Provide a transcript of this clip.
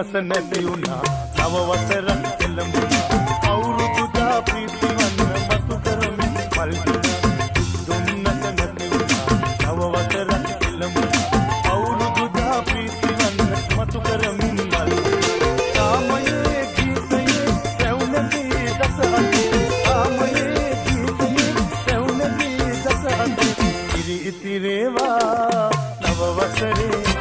දුන්නස නැති වුණා නව වසරක් එළඹුණා අවුරුදු දා ප්‍රීති වන්න මතු කරමින් මල් දුන්නස නැති වුණා නව වසරක් එළඹුණා අවුරුදු දා ප්‍රීති වන්න මතු කරමින් මල් ආමයේ ගීතයේ රැවුලේ දසහතේ ආමයේ ගීතයේ රැවුලේ දසහතේ ඉරි ඉතිරේවා නව වසරේ